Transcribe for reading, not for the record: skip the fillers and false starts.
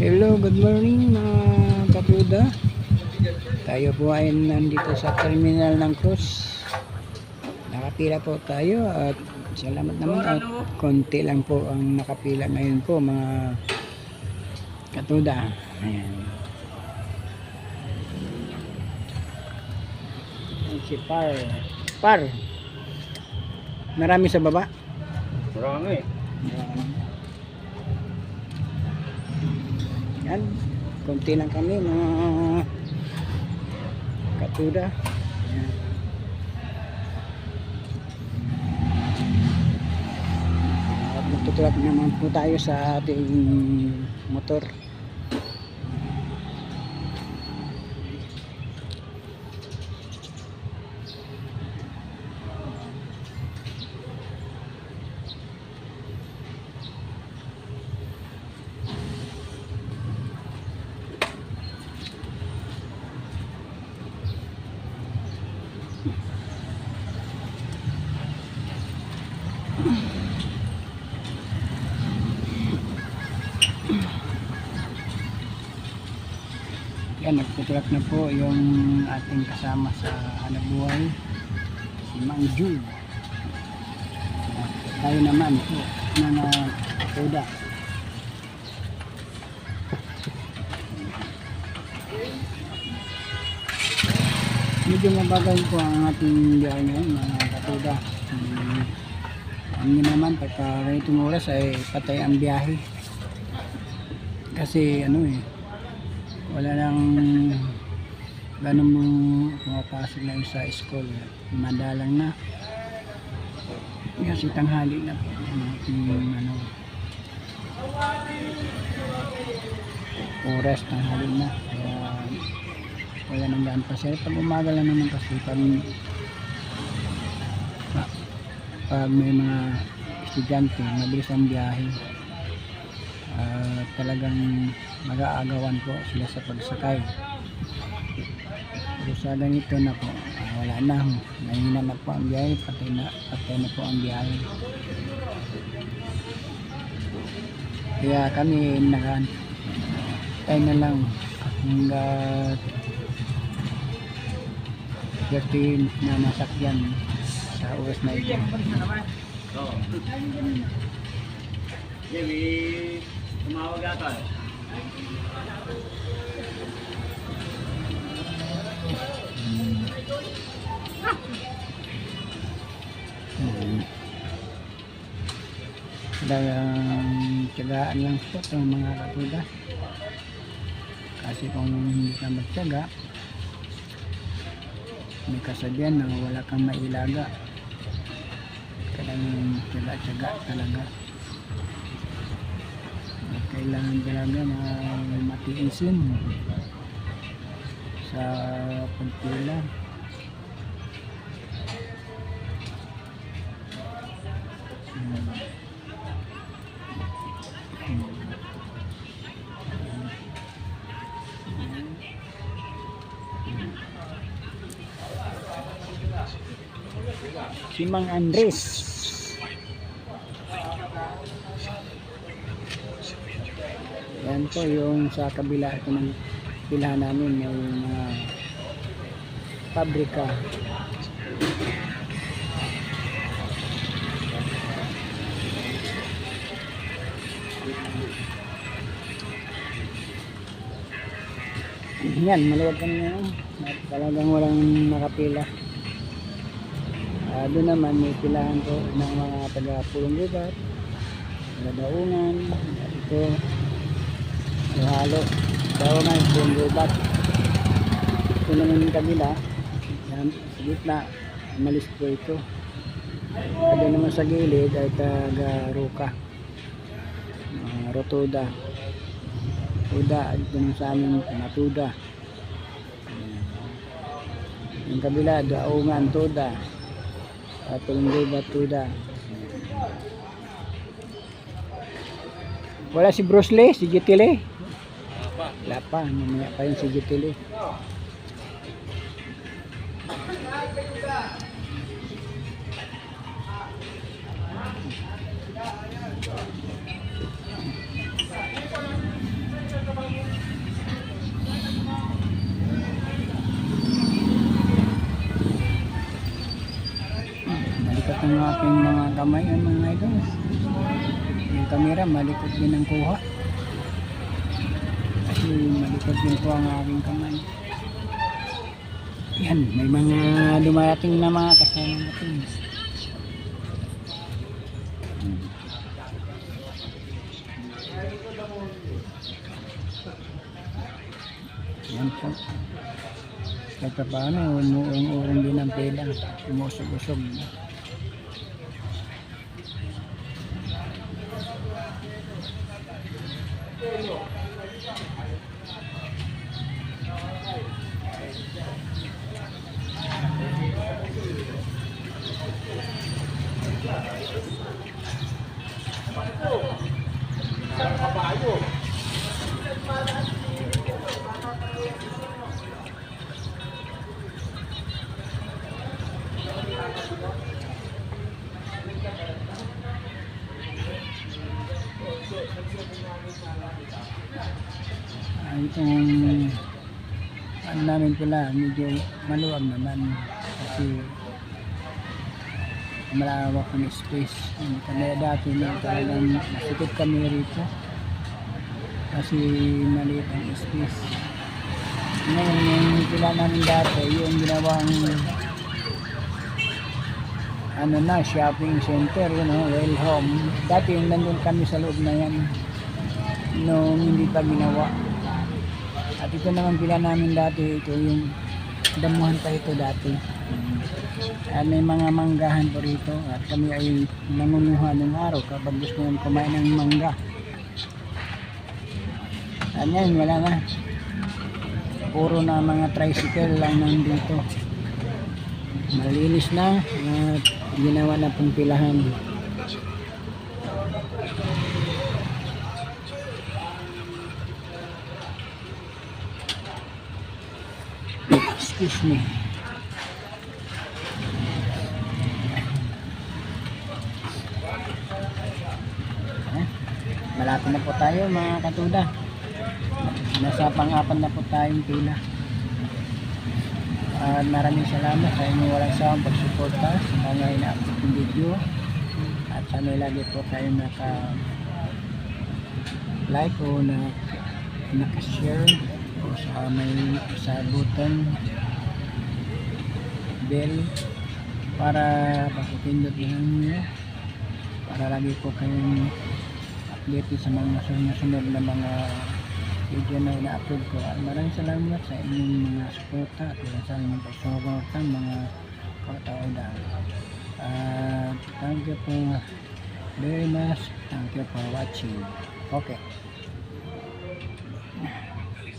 Hello, good morning mga katuda. Tayo po ay nandito sa terminal ng Cruz. Nakapila po tayo at salamat naman at konti lang po ang nakapila ngayon po mga katuda. Ayan. Si Par. Marami sa baba. Marami. Yan, konti lang kami mga katuda. Yan. At magtutulak naman po tayo sa ating motor. Yan, nagtutulak na po yung ating kasama sa hanabuhay, si Mang Jul. Tayo naman po mga katuda. Medyo mabagal po ang ating biyahe ngayon mga katuda. Alam niyo naman pagka ganitong oras ay patay ang biyahe. Kasi wala nang ganun mo pumapasok na sa school. Madalang na. Kasi tanghali na po. Oras tanghali na. Kaya wala nang gaan pa siya. Pag umaga lang naman kasi pag may mga estudyante, mabilis ang biyahe. Talagang mag-aagawan po sila sa pagsakay. Pero sa ganito na po, wala na. Mahina na po ang biyahe, patay na po ang biyahe. Kaya kami nakantay na lang hanggat 30 na nasakyan sa oras na ito. Jadi, tumawag ata. Tiyagaan lang po itong mga katuda. Kasi kung hindi ka magtiyaga, may kasabihan na wala kang mailaga. Kailangan tiyaga talaga. Kailangan talaga na matiisin sa pagpila. Si Mang Andres. Yan po yung sa kabila ito ng pilahan namin, may mga pabrika. Yan, maluwag kami ngayon. Talagang walang nakapila. Doon naman may pilahan po ng mga taga-Pulong Gubat, taga-Daungan, ito halo Daungan, Pulong Gubat. Ito naman yung kabila, yan, sa gitna, malis po ito. Doon naman sa gilid ay taga-Ruka, Rotoda, ito naman sa amin, Matuda. Yung kabila, Daungan, Toda, at Pulong Gubat, Toda. Wala si Bruce Lee, si Jitile. Wala pa, mamaya pa yun si Jitile. aking mga kamay ang mga idol. Yung camera malikot din ang kuha. Kasi malikot din po ang aking kamay. Yan, may mga dumarating na mga kasama natin. Yan po. Kahit pa paano, umuurong din ang pela. Umusog-usog. Itong ano namin pala medyo maluwag naman kasi malawak ang space. Kaya dati na talagang masikip kami rito kasi maliit ang space. Ngayon yung pila namin dati yung ginawang ano na, shopping center, well home. Dati yung nandun kami sa loob na yan nung hindi pa ginawa. At ito naman pila namin dati, ito yung damuhan pa ito dati. At may mga manggahan po rito at kami ay nangunguha ng araw kapag gusto nyo kumain ng mangga. At ngayon wala na. Puro na mga tricycle lang nandito. Malinis na at ginawa na pong pilahan. Excuse me. Malapit na po tayo mga katuda. Nasa pang-apat na po tayong pila. Maraming salamat sa inyong walang sawang pagsuporta sa mga ina-upload ng video. At sana lagi po tayo naka-like o naka-share o sa button bell para pagpindot lang nyo para lagi po kayong update sa mga sunod na mga video na ina-upload ko. At maraming salamat sa inyong mga suporta at sa inyong pagsuporta mga katauda. Thank you for very much. Thank you for watching. Okay.